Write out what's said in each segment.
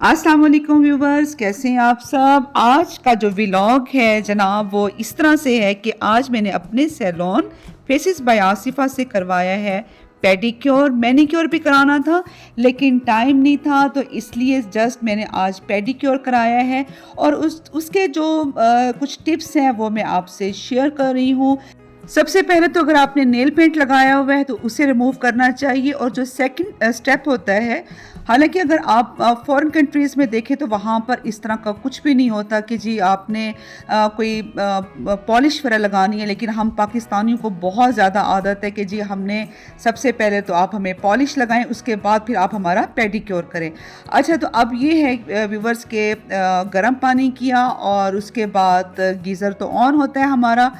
अस्सलाम वालेकुम व्यूवर्स, कैसे हैं आप सब। आज का जो व्लॉग है जनाब वो इस तरह से है कि आज मैंने अपने सैलून फेसिस बाय आसिफा से करवाया है पेडिक्योर। मैनीक्योर भी कराना था लेकिन टाइम नहीं था, तो इसलिए जस्ट मैंने आज पेडिक्योर कराया है और उसके जो कुछ टिप्स हैं वो मैं आपसे शेयर कर रही हूँ। सबसे पहले तो अगर आपने नेल पेंट लगाया हुआ है तो उसे रिमूव करना चाहिए। और जो सेकंड स्टेप होता है, हालांकि अगर आप फॉरेन कंट्रीज़ में देखें तो वहाँ पर इस तरह का कुछ भी नहीं होता कि जी आपने कोई पॉलिश वगैरह लगानी है, लेकिन हम पाकिस्तानियों को बहुत ज़्यादा आदत है कि जी हमने सबसे पहले तो आप हमें पॉलिश लगाएं, उसके बाद फिर आप हमारा पेडिक्योर करें। अच्छा, तो अब ये है व्यूवर्स के गर्म पानी किया और उसके बाद गीज़र तो ऑन होता है हमारा।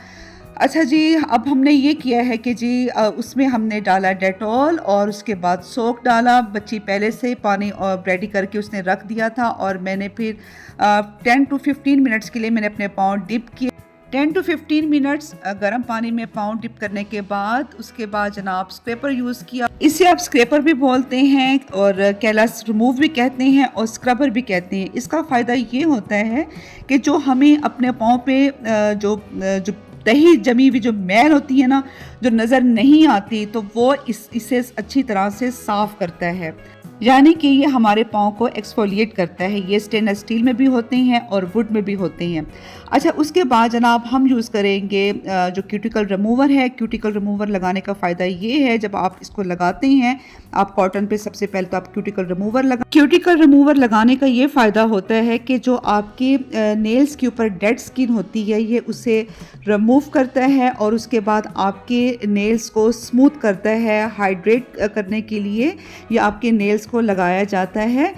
अच्छा जी, अब हमने ये किया है कि जी उसमें हमने डाला डेटॉल और उसके बाद सोक डाला। बच्ची पहले से पानी और रेडी करके उसने रख दिया था और मैंने फिर 10 to 15 मिनट्स के लिए मैंने अपने पाँव डिप किए। 10 to 15 मिनट्स गर्म पानी में पाँव डिप करने के बाद उसके बाद जनाब स्क्रैपर यूज़ किया। इसे आप स्क्रैपर भी बोलते हैं और कैलस रिमूव भी कहते हैं और स्क्रबर भी कहते हैं। इसका फ़ायदा ये होता है कि जो हमें अपने पाँव पे जो दही जमी हुई जो मैल होती है ना, जो नज़र नहीं आती, तो वो इसे अच्छी तरह से साफ़ करता है। यानी कि ये हमारे पाँव को एक्सफोलिएट करता है। ये स्टेनलेस स्टील में भी होते हैं और वुड में भी होते हैं। अच्छा, उसके बाद जनाब हम यूज़ करेंगे जो क्यूटिकल रिमूवर है। क्यूटिकल रिमूवर लगाने का फ़ायदा ये है, जब आप इसको लगाते हैं आप कॉटन पे, सबसे पहले तो आप क्यूटिकल रिमूवर लगाने का ये फ़ायदा होता है कि जो आपके नेल्स के ऊपर डेड स्किन होती है ये उसे रिमूव करता है और उसके बाद आपके नेल्स को स्मूथ करता है। हाइड्रेट करने के लिए ये आपके नेल्स को लगाया जाता है।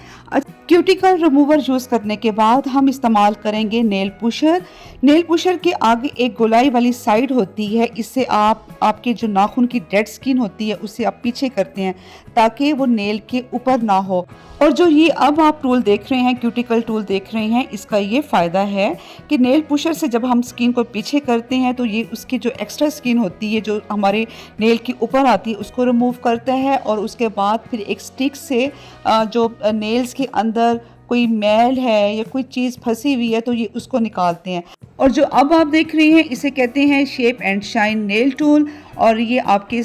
क्यूटिकल रिमूवर यूज़ करने के बाद हम इस्तेमाल करेंगे नेल पुशर। नेल पुशर के आगे एक गोलाई वाली साइड होती है, इससे आप आपके जो नाखून की डेड स्किन होती है उसे आप पीछे करते हैं ताकि वो नेल के ऊपर ना हो। और जो ये अब आप टूल देख रहे हैं, क्यूटिकल टूल देख रहे हैं, इसका ये फ़ायदा है कि नेल पुशर से जब हम स्किन को पीछे करते हैं तो ये उसकी जो एक्स्ट्रा स्किन होती है जो हमारे नेल के ऊपर आती है उसको रिमूव करता है और उसके बाद फिर एक स्टिक से जो नेल्स के अंदर कोई मैल है या कोई चीज़ फंसी हुई है तो ये उसको निकालते हैं। और जो अब आप देख रहे हैं इसे कहते हैं shape and shine nail tool और ये आपके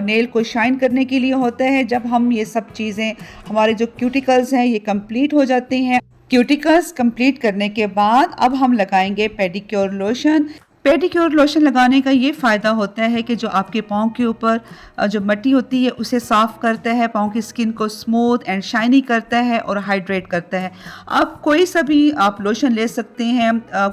नेल को शाइन करने के लिए होता है। जब हम ये सब चीज़ें, हमारे जो क्यूटिकल्स हैं ये कंप्लीट हो जाते हैं। क्यूटिकल्स कंप्लीट करने के बाद अब हम लगाएंगे पेडिक्योर लोशन। पेडिक्योर लोशन लगाने का ये फ़ायदा होता है कि जो आपके पाँव के ऊपर जो मिट्टी होती है उसे साफ़ करता है, पाँव की स्किन को स्मूथ एंड शाइनी करता है और हाइड्रेट करता है। आप कोई सा भी आप लोशन ले सकते हैं।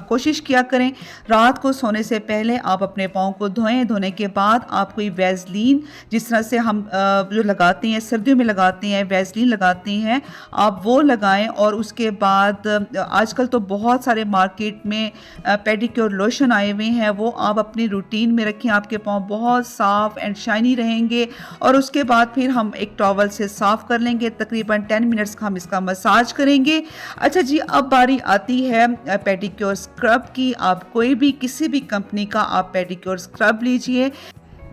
कोशिश किया करें रात को सोने से पहले आप अपने पाँव को धोएं। धोने के बाद आप कोई वैसलीन, जिस तरह से हम जो लगाते हैं सर्दियों में लगाते हैं, वैसलीन लगाते हैं, आप वो लगाएं। और उसके बाद आजकल तो बहुत सारे मार्केट में पेडिक्योर लोशन आए हुए हैं, वो आप अपनी रूटीन में रखें। आपके पाँव बहुत साफ़ एंड शाइनी रहेंगे। और उसके बाद फिर हम एक टॉवल से साफ़ कर लेंगे। तकरीबन 10 मिनट्स का हम इसका मसाज करेंगे। अच्छा जी, अब बारी आती है पेडिक्योर स्क्रब की। आप कोई भी किसी भी कंपनी का आप पेडिक्योर स्क्रब लीजिए।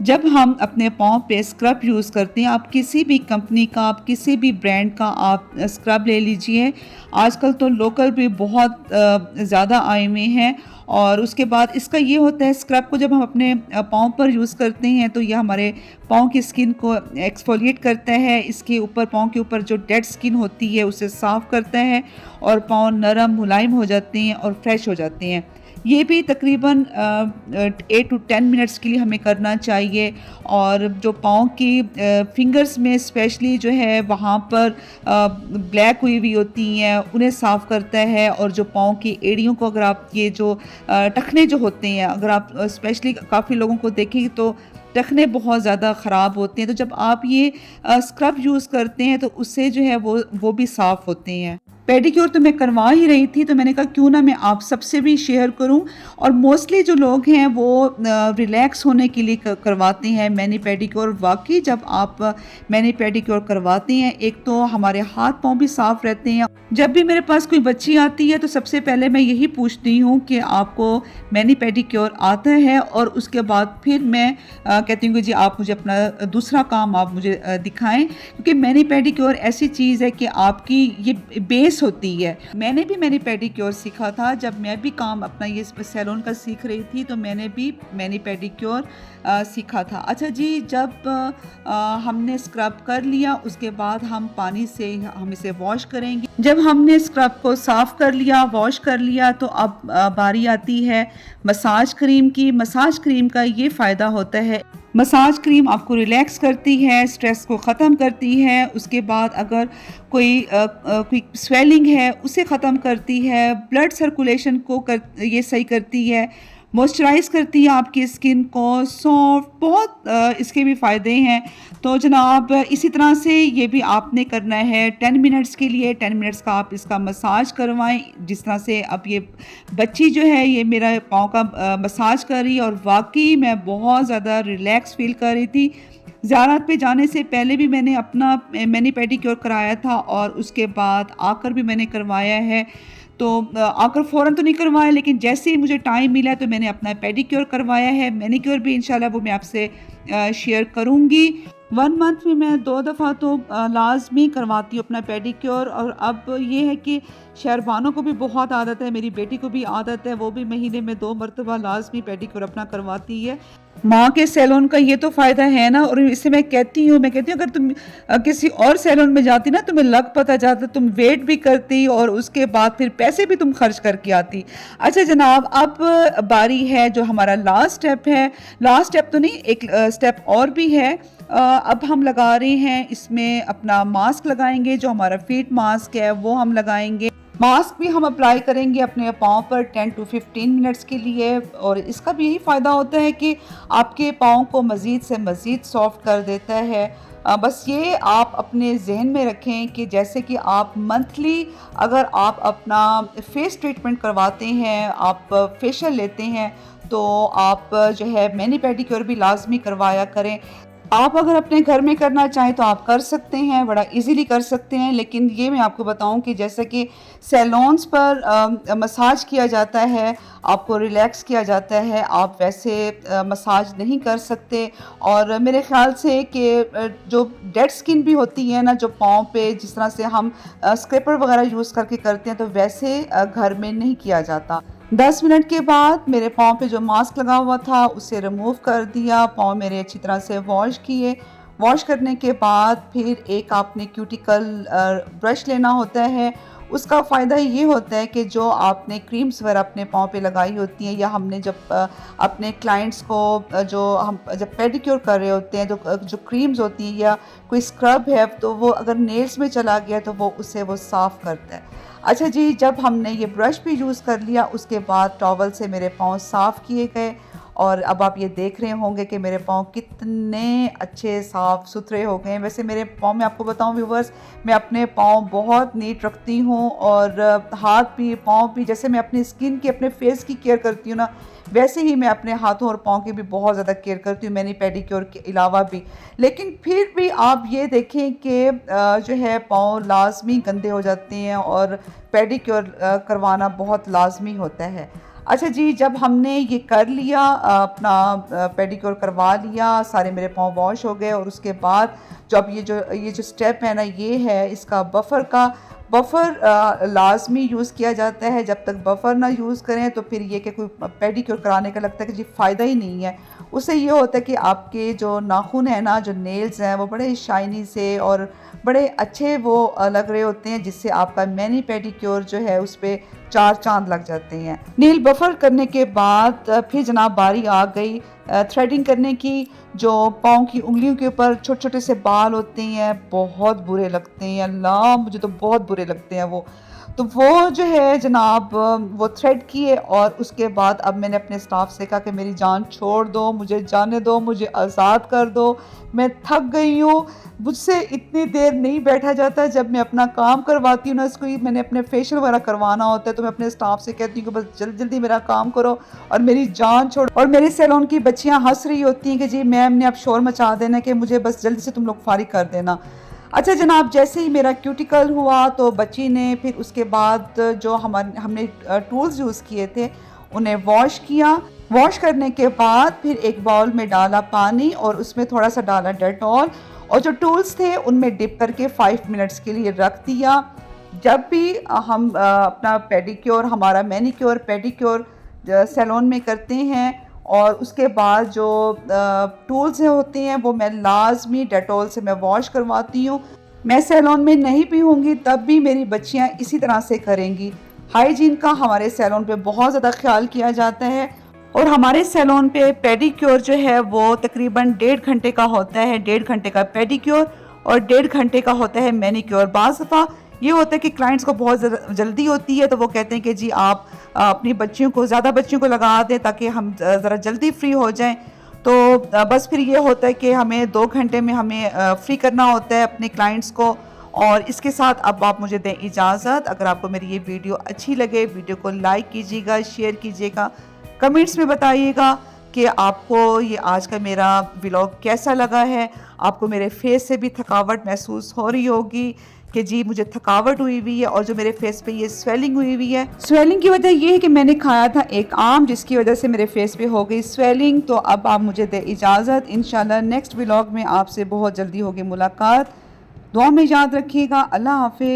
जब हम अपने पाँव पे स्क्रब यूज़ करते हैं, आप किसी भी कंपनी का, आप किसी भी ब्रांड का आप स्क्रब ले लीजिए। आजकल तो लोकल भी बहुत ज़्यादा आए हुए हैं। और उसके बाद इसका ये होता है, स्क्रब को जब हम अपने पाँव पर यूज़ करते हैं तो यह हमारे पाँव की स्किन को एक्सफोलिएट करता है। इसके ऊपर, पाँव के ऊपर जो डेड स्किन होती है उसे साफ़ करता है और पाँव नरम मुलायम हो जाते हैं और फ्रेश हो जाते हैं। ये भी तकरीबन 8 to 10 मिनट्स के लिए हमें करना चाहिए। और जो पाँव की फिंगर्स में स्पेशली जो है वहाँ पर ब्लैक हुई हुई होती हैं उन्हें साफ़ करता है। और जो पाँव की एड़ियों को, अगर आप ये जो टखने जो होते हैं, अगर आप स्पेशली काफ़ी लोगों को देखें तो टखने बहुत ज़्यादा ख़राब होते हैं, तो जब आप ये स्क्रब यूज़ करते हैं तो उससे जो है वो भी साफ़ होते हैं। पेडिक्योर तो मैं करवा ही रही थी, तो मैंने कहा क्यों ना मैं आप सबसे भी शेयर करूं। और मोस्टली जो लोग हैं वो रिलैक्स होने के लिए करवाते हैं मैनी पेडिक्योर। वाकई जब आप मैनी पेडिक्योर करवाते हैं, एक तो हमारे हाथ पांव भी साफ रहते हैं। जब भी मेरे पास कोई बच्ची आती है तो सबसे पहले मैं यही पूछती हूँ कि आपको मैनी पेडिक्योर आता है, और उसके बाद फिर मैं कहती हूँ कि जी आप मुझे अपना दूसरा काम आप मुझे दिखाएं, क्योंकि मैनी पेडिक्योर ऐसी चीज़ है कि आपकी ये बेस होती है। मैंने भी मैनी पेडिक्योर सीखा था जब मैं भी काम अपना ये सैलून का सीख रही थी, तो मैंने भी मैनी पेडिक्योर सीखा था। अच्छा जी, जब हमने स्क्रब कर लिया उसके बाद हम पानी से हम इसे वॉश करेंगे। जब हमने स्क्रब को साफ़ कर लिया, वॉश कर लिया, तो अब बारी आती है मसाज क्रीम की। मसाज क्रीम का ये फ़ायदा होता है, मसाज क्रीम आपको रिलैक्स करती है, स्ट्रेस को ख़त्म करती है। उसके बाद अगर कोई स्वेलिंग है उसे ख़त्म करती है, ब्लड सर्कुलेशन को ये सही करती है, मॉइस्चराइज़ करती है आपकी स्किन को, सॉफ्ट, बहुत इसके भी फ़ायदे हैं। तो जनाब इसी तरह से ये भी आपने करना है 10 मिनट्स के लिए, 10 मिनट्स का आप इसका मसाज करवाएं। जिस तरह से अब ये बच्ची जो है ये मेरा पाँव का मसाज कर रही है, और वाकई मैं बहुत ज़्यादा रिलैक्स फील कर रही थी। ज़ियारत पे जाने से पहले भी मैंने अपना मैनी पेडिक्योर कराया था, और उसके बाद आकर भी मैंने करवाया है। तो आकर फ़ौरन तो नहीं करवाया, लेकिन जैसे ही मुझे टाइम मिला तो मैंने अपना पेडिक्योर करवाया है। मैनीक्योर भी इंशाल्लाह वो मैं आपसे शेयर करूँगी। 1 मंथ में मैं 2 दफ़ा तो लाज़मी करवाती हूँ अपना पेडिक्योर। और अब ये है कि शहरबानों को भी बहुत आदत है, मेरी बेटी को भी आदत है, वो भी महीने में 2 मरतबा लाज़मी पेडिक्योर अपना करवाती है। माँ के सैलून का ये तो फ़ायदा है ना। और इससे मैं कहती हूँ अगर तुम किसी और सैलून में जाती ना, तुम्हें लग पता जाता, तुम वेट भी करती और उसके बाद फिर पैसे भी तुम खर्च करके आती। अच्छा जनाब, अब बारी है जो हमारा लास्ट स्टेप है। लास्ट स्टेप तो नहीं, एक स्टेप और भी है। अब हम लगा रहे हैं इसमें अपना मास्क लगाएंगे, जो हमारा फीट मास्क है वो हम लगाएंगे। मास्क भी हम अप्लाई करेंगे अपने पाँव पर 10 to 15 मिनट्स के लिए, और इसका भी यही फ़ायदा होता है कि आपके पाँव को मज़ीद से मज़ीद सॉफ्ट कर देता है। बस ये आप अपने जहन में रखें कि जैसे कि आप मंथली अगर आप अपना फेस ट्रीटमेंट करवाते हैं, आप फेशियल लेते हैं, तो आप जो है मैनी पेडिक्योर भी लाजमी करवाया करें। आप अगर अपने घर में करना चाहें तो आप कर सकते हैं, बड़ा इजीली कर सकते हैं। लेकिन ये मैं आपको बताऊं कि जैसे कि सैलून्स पर मसाज किया जाता है, आपको रिलैक्स किया जाता है, आप वैसे मसाज नहीं कर सकते। और मेरे ख़्याल से कि जो डेड स्किन भी होती है ना, जो पाँव पे जिस तरह से हम स्क्रैपर वगैरह यूज़ करके करते हैं, तो वैसे घर में नहीं किया जाता। 10 मिनट के बाद मेरे पाँव पे जो मास्क लगा हुआ था उसे रिमूव कर दिया, पाँव मेरे अच्छी तरह से वॉश किए। वॉश करने के बाद फिर एक आपने क्यूटिकल ब्रश लेना होता है। उसका फ़ायदा ये होता है कि जो आपने क्रीम्स वगैरह अपने पाँव पे लगाई होती हैं, या हमने जब अपने क्लाइंट्स को जो हम जब पेडिक्योर कर रहे होते हैं, जो क्रीम्स होती हैं या कोई स्क्रब है, तो वो अगर नेल्स में चला गया तो वो उसे वो साफ़ करता है। अच्छा जी, जब हमने ये ब्रश भी यूज़ कर लिया, उसके बाद टॉवल से मेरे पाँव साफ़ किए गए, और अब आप ये देख रहे होंगे कि मेरे पाँव कितने अच्छे साफ़ सुथरे हो गए हैं। वैसे मेरे पाँव, मैं आपको बताऊं व्यूवर्स, मैं अपने पाँव बहुत नीट रखती हूँ, और हाथ भी पाँव भी, जैसे मैं अपनी स्किन की, अपने फेस की केयर करती हूँ ना, वैसे ही मैं अपने हाथों और पाँव की भी बहुत ज़्यादा केयर करती हूँ, मैंने पेडिक्योर के अलावा भी। लेकिन फिर भी आप ये देखें कि जो है पाँव लाजमी गंदे हो जाते हैं, और पेडिक्योर करवाना बहुत लाजमी होता है। अच्छा जी, जब हमने ये कर लिया, अपना पेडिक्योर करवा लिया, सारे मेरे पाँव वॉश हो गए, और उसके बाद जब ये जो स्टेप है ना, ये है इसका बफ़र लाजमी यूज़ किया जाता है। जब तक बफ़र ना यूज़ करें तो फिर ये कि कोई पेडिक्योर कराने का लगता है कि जी फ़ायदा ही नहीं है। उससे ये होता है कि आपके जो नाखून है ना, जो नेल्स हैं, वो बड़े शाइनी से और बड़े अच्छे वो लग रहे होते हैं, जिससे आपका मैनी पेडिक्योर जो है उस पर 4 चांद लग जाते हैं। नील बफर करने के बाद फिर जनाब बारी आ गई थ्रेडिंग करने की। जो पाँव की उंगलियों के ऊपर छोटे छोटे से बाल होते हैं, बहुत बुरे लगते हैं, अल्लाह मुझे तो बहुत बुरे लगते हैं वो। तो वो जो है जनाब वो थ्रेड किए और उसके बाद अब मैंने अपने स्टाफ से कहा कि मेरी जान छोड़ दो, मुझे जाने दो, मुझे आज़ाद कर दो, मैं थक गई हूँ, मुझसे इतनी देर नहीं बैठा जाता। जब मैं अपना काम करवाती हूँ ना, इसको मैंने अपने फेशियल वगैरह करवाना होता है तो मैं अपने स्टाफ से कहती हूँ कि बस जल्दी जल्दी मेरा काम करो और मेरी जान छोड़ो। और मेरे सैलून की बच्चियाँ हंस रही होती हैं कि जी मैम ने अब शोर मचा देना कि मुझे बस जल्दी से तुम लोग फारिग कर देना। अच्छा जनाब, जैसे ही मेरा क्यूटिकल हुआ तो बच्ची ने फिर उसके बाद जो हमने टूल्स यूज़ किए थे उन्हें वॉश किया। वॉश करने के बाद फिर एक बाउल में डाला पानी और उसमें थोड़ा सा डाला डेटॉल और जो टूल्स थे उनमें डिप करके 5 मिनट्स के लिए रख दिया। जब भी हम अपना पेडिक्योर, हमारा मैनिक्योर पेडिक्योर सैलून में करते हैं और उसके बाद जो टूल्स होते हैं वो मैं लाजमी डेटॉल से मैं वॉश करवाती हूँ। मैं सैलून में नहीं भी होंगी तब भी मेरी बच्चियाँ इसी तरह से करेंगी। हाइजीन का हमारे सैलून पे बहुत ज़्यादा ख्याल किया जाता है और हमारे सैलून पे पेडिक्योर जो है वो तकरीबन 1.5 घंटे का होता है। 1.5 घंटे का पेडिक्योर और 1.5 घंटे का होता है मैनिक्योर। बाज़ दफ़ा ये होता है कि क्लाइंट्स को बहुत जल्दी होती है तो वो कहते हैं कि जी आप अपनी बच्चियों को, ज़्यादा बच्चियों को लगा दें ताकि हम ज़रा जल्दी फ्री हो जाएं। तो बस फिर ये होता है कि हमें 2 घंटे में हमें फ्री करना होता है अपने क्लाइंट्स को। और इसके साथ अब आप मुझे दें इजाज़त। अगर आपको मेरी ये वीडियो अच्छी लगे, वीडियो को लाइक कीजिएगा, शेयर कीजिएगा, कमेंट्स में बताइएगा कि आपको ये आज का मेरा व्लॉग कैसा लगा है। आपको मेरे फेस से भी थकावट महसूस हो रही होगी कि जी मुझे थकावट हुई हुई है और जो मेरे फेस पे ये स्वेलिंग हुई हुई है, स्वेलिंग की वजह ये है कि मैंने खाया था एक आम जिसकी वजह से मेरे फेस पे हो गई स्वेलिंग। तो अब आप मुझे दें इजाज़त। इंशाल्लाह नेक्स्ट व्लॉग में आपसे बहुत जल्दी होगी मुलाकात। दुआ में याद रखिएगा। अल्लाह हाफिज़।